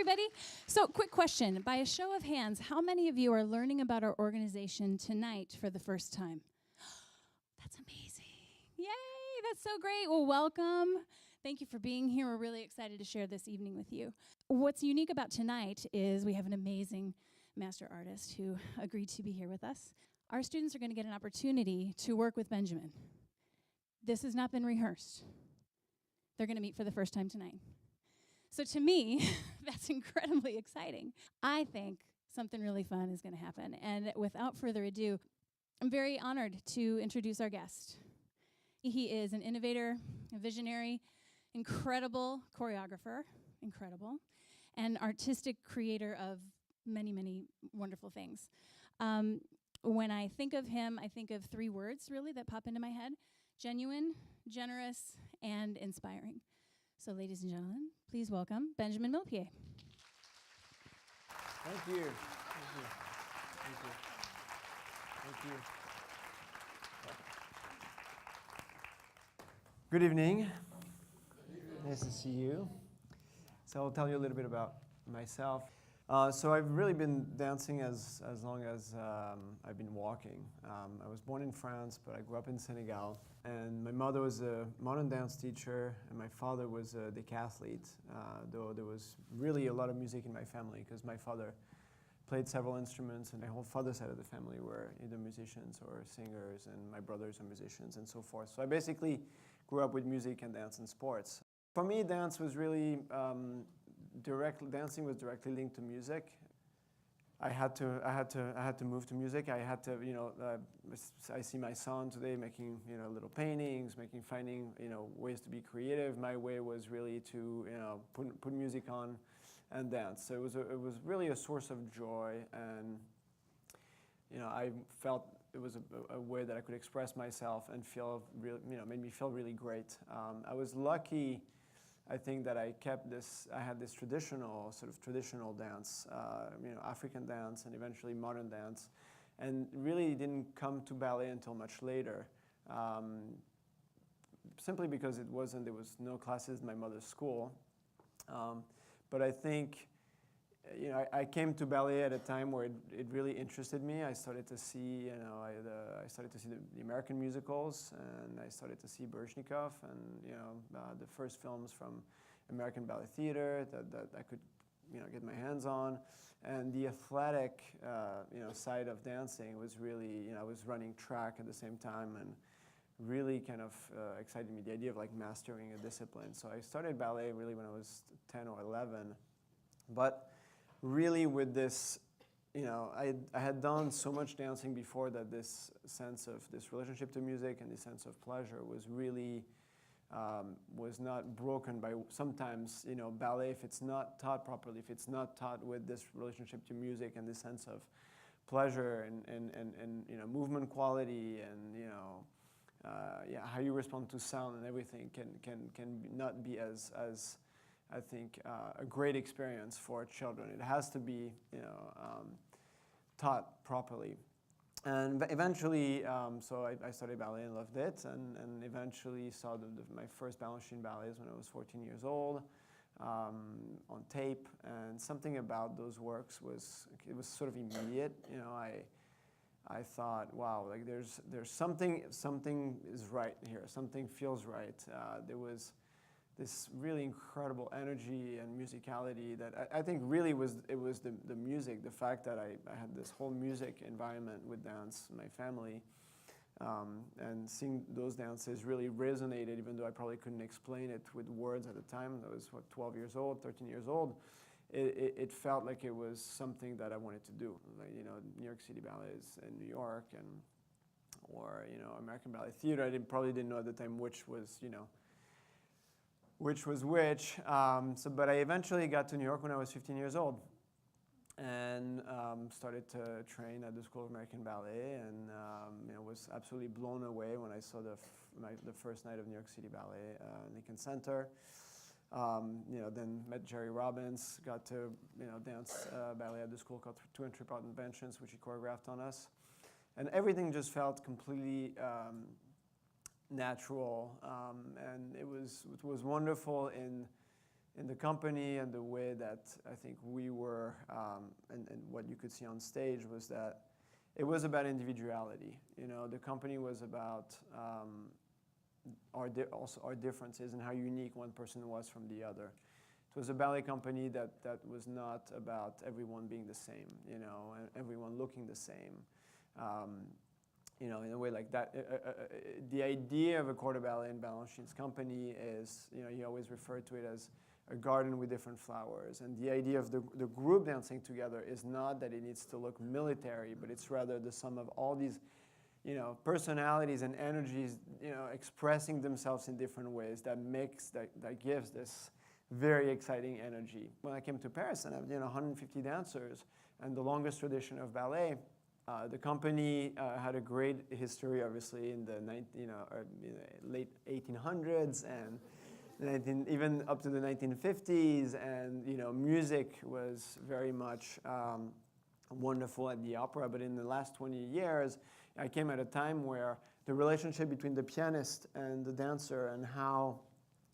everybody. So, quick question. By a show of hands, how many of you are learning about our organization tonight for the first time? That's amazing. Yay, that's so great. Well, welcome. Thank you for being here. We're really excited to share this evening with you. What's unique about tonight is we have an amazing master artist who agreed to be here with us. Our students are going to get an opportunity to work with Benjamin. This has not been rehearsed. They're going to meet for the first time tonight. So to me, that's incredibly exciting. I think something really fun is going to happen. And without further ado, I'm very honored to introduce our guest. He is an innovator, a visionary, incredible choreographer, and artistic creator of many, many wonderful things. When I think of him, I think of three words, really, that pop into my head: genuine, generous, and inspiring. So, ladies and gentlemen, please welcome Benjamin Millepied. Thank you. Thank you. Thank you. Thank you. Good evening. Nice to see you. So I'll tell you a little bit about myself. So I've really been dancing as long as I've been walking. I was born in France, but I grew up in Senegal. And my mother was a modern dance teacher, and my father was a decathlete, though there was really a lot of music in my family because my father played several instruments, and my whole father's side of the family were either musicians or singers, and my brothers are musicians and so forth. So I basically grew up with music and dance and sports. For me, dance was really dancing was directly linked to music. I had to move to music. I had to, I see my son today making, little paintings, finding, ways to be creative. My way was really to, put music on and dance. So it was really a source of joy, and, I felt it was a way that I could express myself and feel real, made me feel really great. I was lucky, I think, that I had this traditional dance, African dance and eventually modern dance, and really didn't come to ballet until much later, simply because there was no classes in my mother's school. But I think, I came to ballet at a time where it really interested me. I started to see, I started to see the American musicals, and I started to see Baryshnikov, and the first films from American Ballet Theater that I could, get my hands on, and the athletic, side of dancing was really, I was running track at the same time, and really kind of excited me, the idea of like mastering a discipline. So I started ballet really when I was 10 or 11, but really with this, I had done so much dancing before that this sense of this relationship to music and this sense of pleasure was really, was not broken by sometimes, ballet, if it's not taught properly, if it's not taught with this relationship to music and this sense of pleasure and movement quality and, how you respond to sound and everything can not be as I think, a great experience for children. It has to be, taught properly. And eventually, so I studied ballet and loved it, and eventually saw my first Balanchine ballets when I was 14 years old, on tape. And something about those works was sort of immediate. I thought, wow, like there's something is right here. Something feels right. There was this really incredible energy and musicality that I think really was the music, the fact that I had this whole music environment with dance in my family, and seeing those dances really resonated, even though I probably couldn't explain it with words at the time. I was, 12 years old, 13 years old. It felt like it was something that I wanted to do. Like, New York City ballets in New York, or American Ballet Theater. I probably didn't know at the time which was, which was which. But I eventually got to New York when I was 15 years old, and started to train at the School of American Ballet, and was absolutely blown away when I saw the first night of New York City Ballet, Lincoln Center. Then met Jerry Robbins, got to dance ballet at the school called Two and Three Part Inventions, which he choreographed on us, and everything just felt completely natural, and it was wonderful in in the company, and the way that I think we were, and what you could see on stage was that it was about individuality. You know, the company was about also our differences and how unique one person was from the other. It was a ballet company that was not about everyone being the same, you know, and everyone looking the same. You know, in a way like that. The idea of a corps ballet and Balanchine's company is, you know, you always refer to it as a garden with different flowers. And the idea of the group dancing together is not that it needs to look military, but it's rather the sum of all these, you know, personalities and energies, you know, expressing themselves in different ways that gives this very exciting energy. When I came to Paris and I have, you know, 150 dancers and the longest tradition of ballet, the company had a great history, obviously, in the late 1800s and even up to the 1950s, and you know, music was very much wonderful at the opera. But in the last 20 years, I came at a time where the relationship between the pianist and the dancer, and how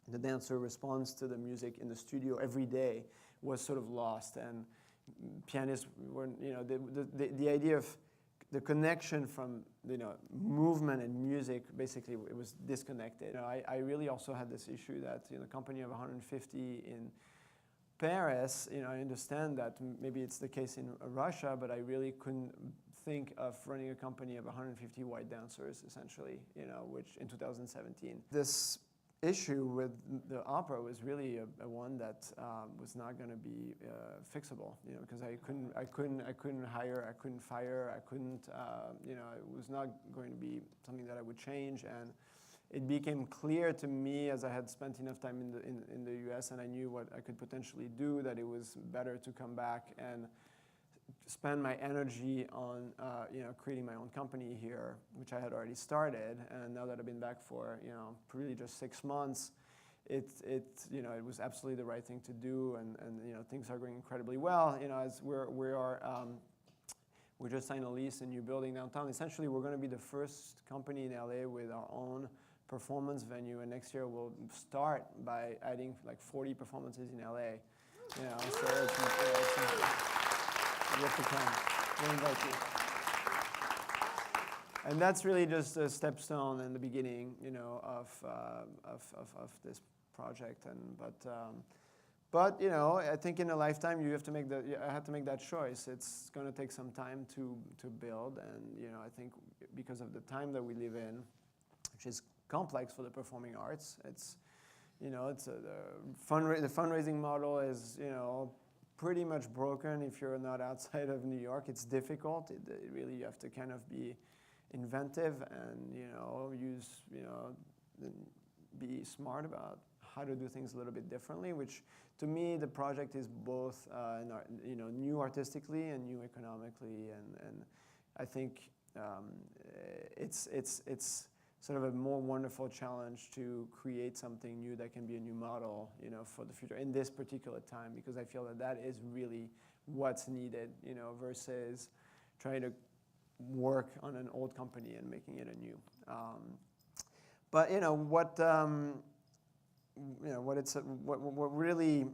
the dancer responds to the music in the studio every day, was sort of lost. And pianists were, you know, the idea of the connection from, you know, movement and music, basically, it was disconnected. You know, I really also had this issue that, you know, a company of 150 in Paris, you know, I understand that maybe it's the case in Russia, but I really couldn't think of running a company of 150 white dancers, essentially, you know, which in 2017. This issue with the opera was really a one that was not going to be fixable, you know, because I couldn't hire, I couldn't fire, I couldn't, you know, it was not going to be something that I would change. And it became clear to me, as I had spent enough time in the US and I knew what I could potentially do, that it was better to come back and spend my energy on you know, creating my own company here, which I had already started. And now that I've been back for, you know, really just 6 months, you know, it was absolutely the right thing to do, and you know, things are going incredibly well. You know, as we just signed a lease, a new building downtown. Essentially, we're going to be the first company in LA with our own performance venue, and next year we'll start by adding like 40 performances in LA. You know, so you have to come. We'll invite you. And that's really just a stepstone and the beginning, you know, of this project. But you know, I think in a lifetime you have to make I had to make that choice. It's going to take some time to build, and you know, I think because of the time that we live in, which is complex for the performing arts, it's, you know, it's the fundraising model is, you know, pretty much broken if you're not outside of New York. It's difficult. It really, you have to kind of be inventive and, you know, be smart about how to do things a little bit differently, which to me the project is both you know, new artistically and new economically, and I think it's sort of a more wonderful challenge to create something new that can be a new model, you know, for the future in this particular time, because I feel that that is really what's needed, you know, versus trying to work on an old company and making it a new. But you know what really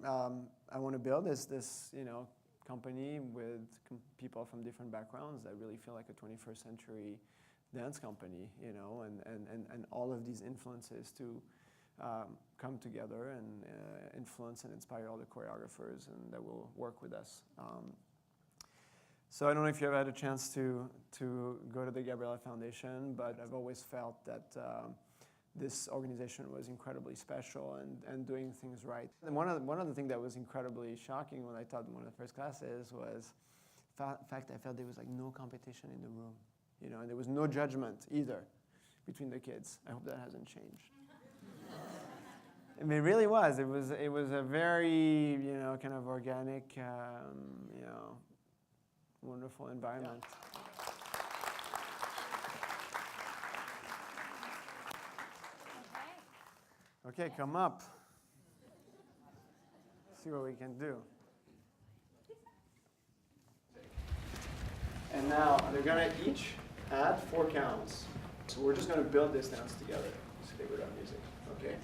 I want to build is this, you know, company with people from different backgrounds that really feel like a 21st century dance company, you know, and all of these influences to come together and influence and inspire all the choreographers and that will work with us. So I don't know if you ever had a chance to go to the Gabriella Foundation, but I've always felt that this organization was incredibly special and doing things right. And one of the things that was incredibly shocking when I taught one of the first classes was the fact I felt there was like no competition in the room, you know, and there was no judgment either between the kids. I hope that hasn't changed. I mean, it really was. It was a very, you know, kind of organic, you know, wonderful environment. Yeah. Okay, come up. See what we can do. And now they're gonna each add 4 counts. So we're just gonna build this dance together. Stay with our music, okay?